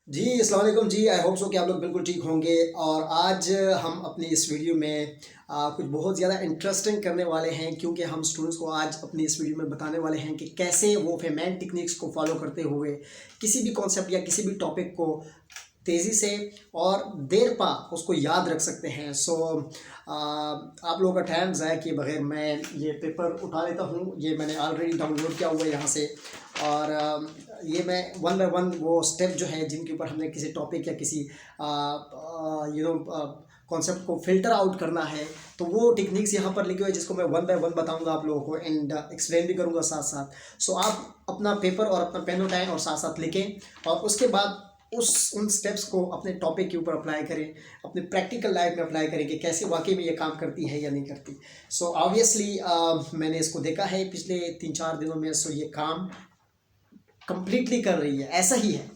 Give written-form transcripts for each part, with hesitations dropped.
जी, अस्सलाम वालेकुम जी। I hope so कि आप लोग बिल्कुल ठीक होंगे। और आज हम अपनी इस वीडियो में कुछ बहुत ज़्यादा इंटरेस्टिंग करने वाले हैं, क्योंकि हम स्टूडेंट्स को आज अपनी इस वीडियो में बताने वाले हैं कि कैसे वो फेमैन टेक्निक्स को फॉलो करते हुए किसी भी कॉन्सेप्ट या किसी भी टॉपिक को तेज़ी से और देर पा उसको याद रख सकते हैं। आप लोगों का टाइम ज़ाया किए बगैर मैं ये पेपर उठा लेता हूँ। ये मैंने ऑलरेडी डाउनलोड किया हुआ है यहाँ से। और ये मैं वन बाय वन वो स्टेप जो है जिनके ऊपर हमने किसी टॉपिक या किसी कॉन्सेप्ट को फिल्टर आउट करना है, तो वो टेक्निक्स यहाँ पर लिखे हुए हैं जिसको मैं वन बाय वन बताऊंगा आप लोगों को, एंड एक्सप्लेन भी करूँगा साथ साथ। सो आप अपना पेपर और अपना पेन उठाएं और साथ साथ लिखें, और उसके बाद उन स्टेप्स को अपने टॉपिक के ऊपर अप्लाई करें, अपने प्रैक्टिकल लाइफ में अप्लाई करें कि कैसे वाकई में ये काम करती है या नहीं करती। सो ऑब्वियसली मैंने इसको देखा है पिछले 3-4 दिनों में। सो ये काम कंप्लीटली कर रही है, ऐसा ही है।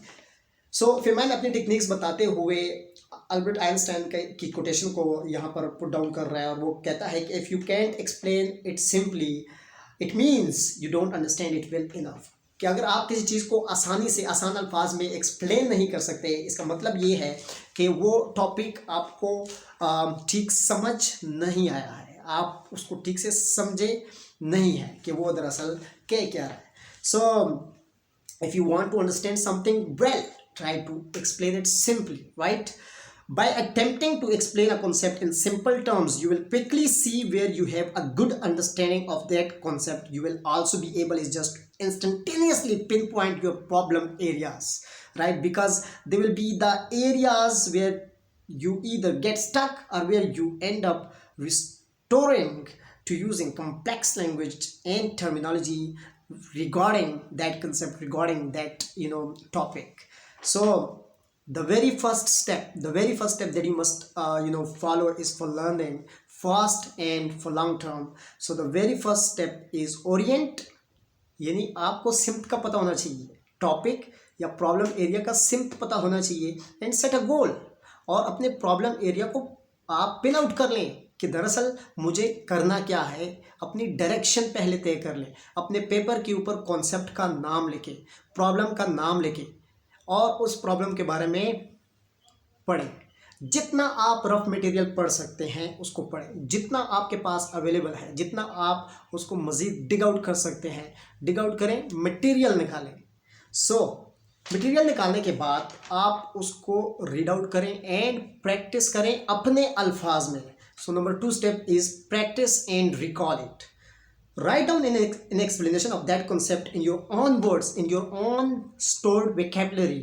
फिर मैंने अपनी टेक्निक्स बताते हुए अल्बर्ट आइंस्टाइन की कोटेशन को यहाँ पर पुट डाउन कर रहा है, और वो कहता है कि if you can't explain it simply it means you don't understand it well enough. कि अगर आप किसी चीज़ को आसानी से आसान अल्फाज में एक्सप्लेन नहीं कर सकते, इसका मतलब ये है कि वो टॉपिक आपको ठीक समझ नहीं आया है, आप उसको ठीक से समझे नहीं है कि वो दरअसल क्या रहा है। If you want to understand something well, try to explain it simply, right? By attempting to explain a concept in simple terms, you will quickly see where you have a good understanding of that concept. You will also be able to just instantaneously pinpoint your problem areas, right? Because they will be the areas where you either get stuck or where you end up restoring to using complex language and terminology regarding that concept, regarding that topic. So the very first step that you must follow is for learning fast and for long term. So the very first step is orient, यानी आपको simp का पता होना चाहिए, topic या problem area का simp पता होना चाहिए, एंड सेट अ गोल। और अपने प्रॉब्लम एरिया को आप पिन आउट कर लें कि दरअसल मुझे करना क्या है, अपनी डायरेक्शन पहले तय कर लें। अपने पेपर के ऊपर कॉन्सेप्ट का नाम लिखें, प्रॉब्लम का नाम लिखें, और उस प्रॉब्लम के बारे में पढ़ें। जितना आप रफ मटेरियल पढ़ सकते हैं उसको पढ़ें, जितना आपके पास अवेलेबल है, जितना आप उसको मज़ीद डिग आउट कर सकते हैं डिग आउट करें, मटेरियल निकालें। मटेरियल निकालने के बाद आप उसको रीड आउट करें एंड प्रैक्टिस करें अपने अल्फाज में। Number 2 step is practice and recall it. Write down an explanation of that concept in your own words, in your own stored vocabulary.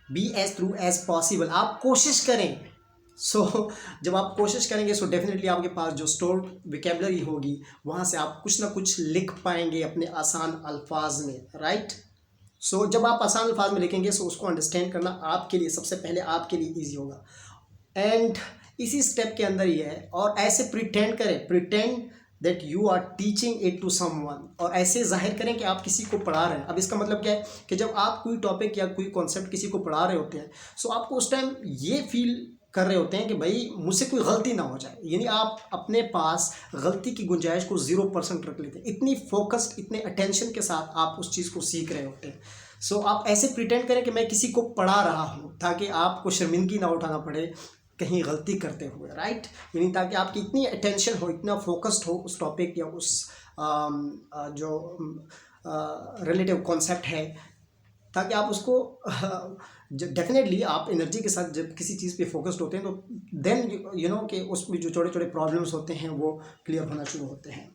Be as true as possible. आप कोशिश करें। जब आप कोशिश करेंगे डेफिनेटली आपके पास जो स्टोर्ड विकेबलरी होगी वहाँ से आप कुछ ना कुछ लिख पाएंगे अपने आसान अल्फाज में, राइट? जब आप आसान अल्फाज में लिखेंगे उसको अंडरस्टैंड करना आपके लिए सबसे पहले आपके लिए ईजी होगा। एंड इसी स्टेप के अंदर ही है, और ऐसे pretend that you are teaching it to someone, और ऐसे जाहिर करें कि आप किसी को पढ़ा रहे हैं। अब इसका मतलब क्या है कि जब आप कोई टॉपिक या कोई कॉन्सेप्ट किसी को पढ़ा रहे होते हैं, आपको उस टाइम ये फील कर रहे होते हैं कि भाई मुझसे कोई गलती ना हो जाए, यानी आप अपने पास गलती की गुंजाइश को 0% रख लेते हैं। इतनी फोकस्ड, इतने अटेंशन के साथ आप उस चीज़ को सीख रहे होते हैं। आप ऐसे प्रिटेंड करें कि मैं किसी को पढ़ा रहा हूँ, ताकि आपको शर्मिंदगी ना उठाना पड़े कहीं गलती करते हुए, राइट? यानी ताकि आपकी इतनी अटेंशन हो, इतना फोकस्ड हो उस टॉपिक या उस जो रिलेटिव कॉन्सेप्ट है, ताकि आप उसको डेफिनेटली आप एनर्जी के साथ जब किसी चीज़ पे फोकस्ड होते हैं तो देन यू नो कि उसमें जो छोटे छोटे प्रॉब्लम्स होते हैं वो क्लियर होना शुरू होते हैं।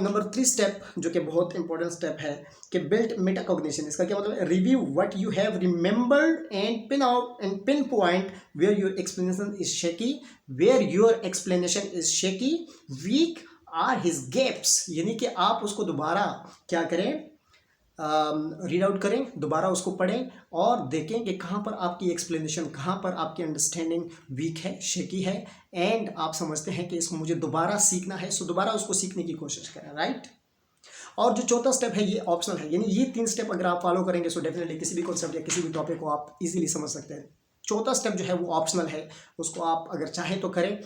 नंबर 3 स्टेप जो कि बहुत इंपॉर्टेंट स्टेप है कि बिल्ड मेटाकॉग्निशन। इसका क्या मतलब है? Review what you have remembered and pin out and pinpoint where your explanation is shaky, weak are his gaps. यानी कि आप उसको दोबारा क्या करें, रीड आउट करें, दोबारा उसको पढ़ें और देखें कि कहाँ पर आपकी एक्सप्लेनेशन, कहाँ पर आपकी अंडरस्टैंडिंग वीक है, शेकी है, एंड आप समझते हैं कि इसको मुझे दोबारा सीखना है। दोबारा उसको सीखने की कोशिश करें, राइट? और जो चौथा स्टेप है ये ऑप्शनल है, यानी ये 3 स्टेप अगर आप फॉलो करेंगे डेफिनेटली किसी भी कॉन्सेप्ट या किसी भी टॉपिक को आप इजीली समझ सकते हैं। चौथा स्टेप जो है वो ऑप्शनल है, उसको आप अगर चाहें तो करें,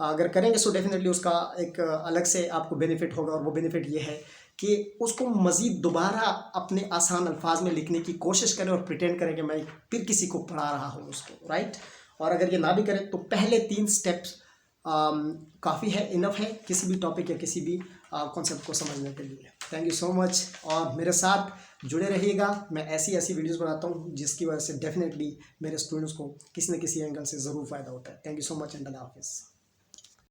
अगर करेंगे डेफिनेटली उसका एक अलग से आपको बेनिफिट होगा, और वो बेनिफिट ये है कि उसको मज़ीद दोबारा अपने आसान अल्फाज में लिखने की कोशिश करें और प्रिटेंड करें कि मैं फिर किसी को पढ़ा रहा हूँ उसको, राइट। और अगर ये ना भी करें तो पहले 3 स्टेप्स काफ़ी है, इनफ है किसी भी टॉपिक या किसी भी कॉन्सेप्ट को समझने के लिए। थैंक यू सो मच, और मेरे साथ जुड़े रहिएगा। मैं ऐसी वीडियोस बनाता हूँ जिसकी वजह से डेफिनेटली मेरे स्टूडेंट्स को किसी न किसी एंगल से ज़रूर फ़ायदा होता है। Thank you so much and अल्लाह हाफिज़।